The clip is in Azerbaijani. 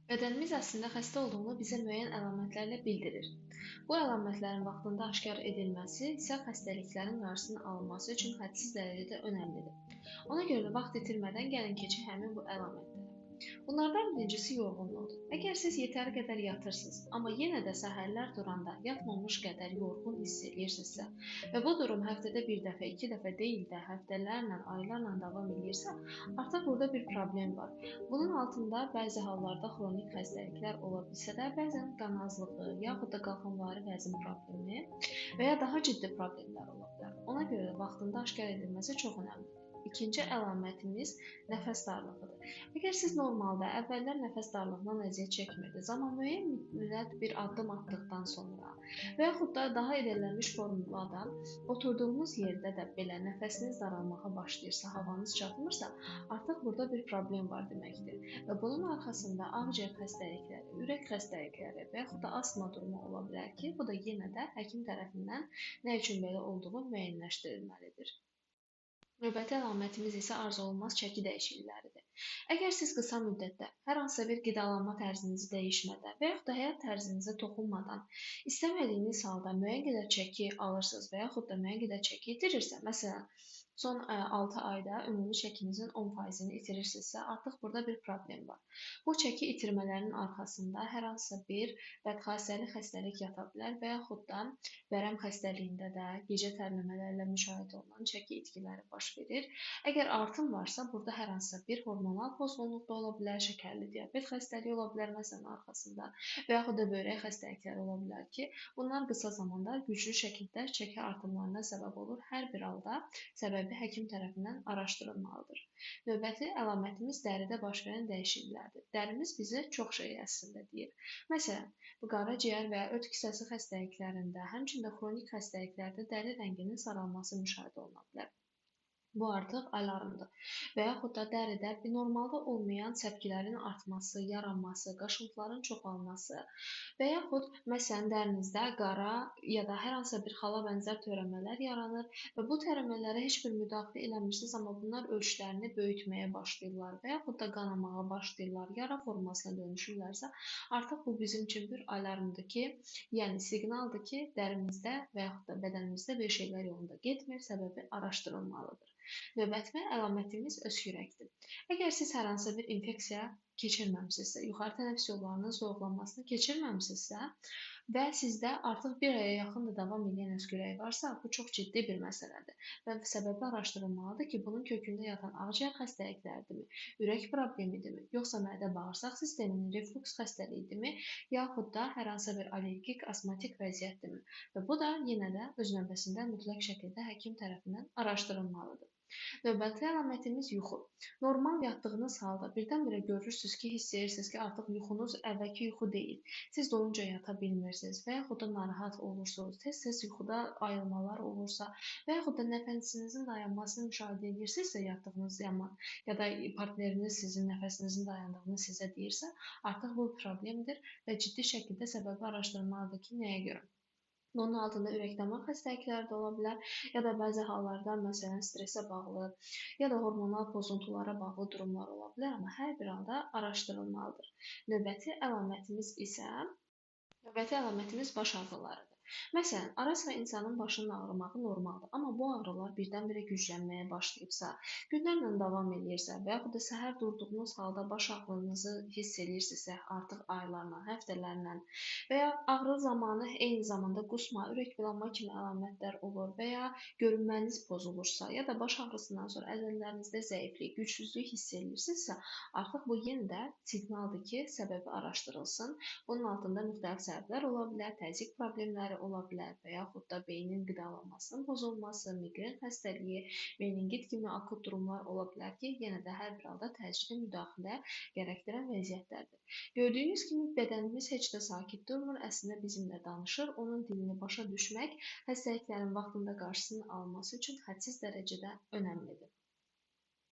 Bədənimiz əslində xəstə olduğunu bizə müəyyən əlamətlərlə bildirir. Bu əlamətlərin vaxtında aşkar edilməsi isə xəstəliklərin qarşısının alınması üçün hədsiz dərəcədə önəmlidir. Ona görə də vaxt itirmədən gəlin keçək həmin bu əlamətlərə. Bunlardan birincisi yorğunluqdur. Əgər siz yetəri qədər yatırsınız, amma yenə də səhərlər duranda yatmamış qədər yorğun hiss edirsinizsə və bu durum həftədə bir dəfə, iki dəfə deyil də həftələrlə, aylarla davam edirsə, artıq burada bir problem var. Bunun altında bəzi hallarda xronik xəstəliklər ola bilsə də, bəzən qan azlığı, yaxud da qalxanvari vəzin problemi və ya daha ciddi problemlər ola bilər. Ona görə də vaxtında aşkar edilməsi çox önəmlidir. İkinci əlamətimiz nəfəs darlığıdır. Əgər siz normalda əvvəllər nəfəs darlığından əziyyət çəkmirdiniz, amma müəyyən müddət bir addım atdıqdan sonra və yaxud da daha irəlilənmiş formada oturduğunuz yerdə də belə nəfəsiniz daralmağa başlayırsa, havanız çatmırsa, artıq burada bir problem var deməkdir. Və bunun arxasında ağciyər xəstəlikləri, ürək xəstəlikləri və yaxud da astma durumu ola bilər ki, bu da yenə də həkim tərəfindən nə üçün belə olduğu müəyyənləşdirilməlidir. Növbəti əlamətimiz isə arzuolunmaz çəki dəyişiklikləridir. Əgər siz qısa müddətdə hər hansısa bir qidalanma tərzinizi dəyişmədən və yaxud da həyat tərzinizə toxunmadan istəmədiyiniz halda müəyyən qədər çəki alırsınız və yaxud da müəyyən qədər çəki itirirsə, məsələn, son 6 ayda ümumi çəkinizin 10%-ni itirirsinizsə, artıq burada bir problem var. Bu çəki itirmələrin arxasında hər hansısa bir bədxassəli xəstəlik yata bilər və yaxud da vərəm xəstəliyində də gecə tərləmələrlə müşahidə olunan çəki itkiləri baş verir. Əgər artım varsa, burada hər hansısa bir hormonal pozğunluq da ola bilər, şəkərli diabet xəstəliyi ola bilər məsələn arxasında və yaxud da böyrək xəstəlikləri ola bilər ki, bunlar qısa zamanda güclü şəkildə çəki artımlarına səbəb olur. Hər bir halda səbəbi həkim tərəfindən araşdırılmalıdır. Növbəti əlamətimiz dəridə baş verən dəyişikliklərdir. Dərimiz bizə çox şey əslində deyir. Məsələn, bu qaraciyər və ya öd kisəsi xəstəliklərində, həmçinin də xronik xəstəliklərdə dəri rənginin saralması müşahidə oluna bilər. Bu artıq alarmdır. Və yaxud da dəridə normalda olmayan səpkilərin artması, yaranması, qaşıntıların çoxalması və yaxud məsələn dərinizdə qara ya da hər hansısa bir xala bənzər törəmələr yaranır və bu törəmələrə heç bir müdaxilə eləmirsiniz, amma bunlar ölçülərini böyütməyə başlayırlar və yaxud da qanamağa başlayırlar, yara formasına dönüşürlərsə, artıq bu bizim üçün bir alarmdır ki, yəni siqnaldır ki, dərimizdə və yaxud da bədənimizdə bir şeylər yolunda getmir, səbəbi araşdırılmalıdır. Növbəti əlamətimiz öskürəkdir. Əgər siz hər hansısa bir infeksiya keçirməmisinizsə, yuxarı tənəffüs yollarının zoğlanmasını keçirməmisinizsə və sizdə artıq bir aya yaxındır davam edən öskürək varsa, bu çox ciddi bir məsələdir və səbəbi araşdırılmalıdır ki, bunun kökündə yatan ağciyər xəstəlikləridirmi, ürək problemidirmi, yoxsa mədə-bağırsaq sisteminin reflux xəstəliyidirmi, yaxud da hər hansısa bir allergik, astmatik vəziyyətdirmi və bu da yenə də öz növbəsində mütləq şəkildə həkim tərəfindən araşdırılmalıdır. Növbəti əlamətimiz yuxu. Normal yatdığınız halda birdən-birə görürsünüz ki, hiss edirsiniz ki, artıq yuxunuz əvvəlki yuxu deyil. Siz doyunca yata bilmirsiniz və yaxud da narahat olursunuz, tez-tez yuxuda ayılmalar olursa və yaxud da nəfəsinizin dayanmasını müşahidə edirsinizsə yatdığınız zaman ya da partneriniz sizin nəfəsinizin dayandığını sizə deyirsə, artıq bu problemdir və ciddi şəkildə səbəbi araşdırılmalıdır ki, nəyə görə? Bunun altında ürək-damar xəstəlikləri də ola bilər ya da bəzi hallarda məsələn stressə bağlı ya da hormonal pozuntulara bağlı durumlar ola bilər, amma hər bir halda araşdırılmalıdır. Növbəti əlamətimiz baş ağrılarıdır. Məsələn, ara-sıra insanın başının ağrımağı normaldır, amma bu ağrılar birdən-birə güclənməyə başlayıbsa, günlərlə davam edirsə və yaxud da səhər durduğunuz halda baş ağrınızı hiss edirsinizsə, artıq aylarla, həftələrlə və ya ağrı zamanı eyni zamanda qusma, ürəkbulanma kimi əlamətlər olur və ya görünməniz pozulursa ya da baş ağrısından sonra əzələlərinizdə zəiflik, gücsüzlük hiss edirsinizsə, artıq bu yenə də siqnaldır ki, səbəbi araşdırılsın. Bunun altında müxtəlif səbəblər ola bilər, təzyiq problemləri ola bilər və yaxud da beynin qidalanmasının pozulması, miqren xəstəliyi, meningit kimi akut durumlar ola bilər ki, yenə də hər bir halda təcili müdaxilə gərəkdirən vəziyyətlərdir. Gördüyünüz kimi bədənimiz heç də sakit durmur, əslində bizimlə danışır. Onun dilini başa düşmək xəstəliklərin vaxtında qarşısının alınması üçün hədsiz dərəcədə önəmlidir.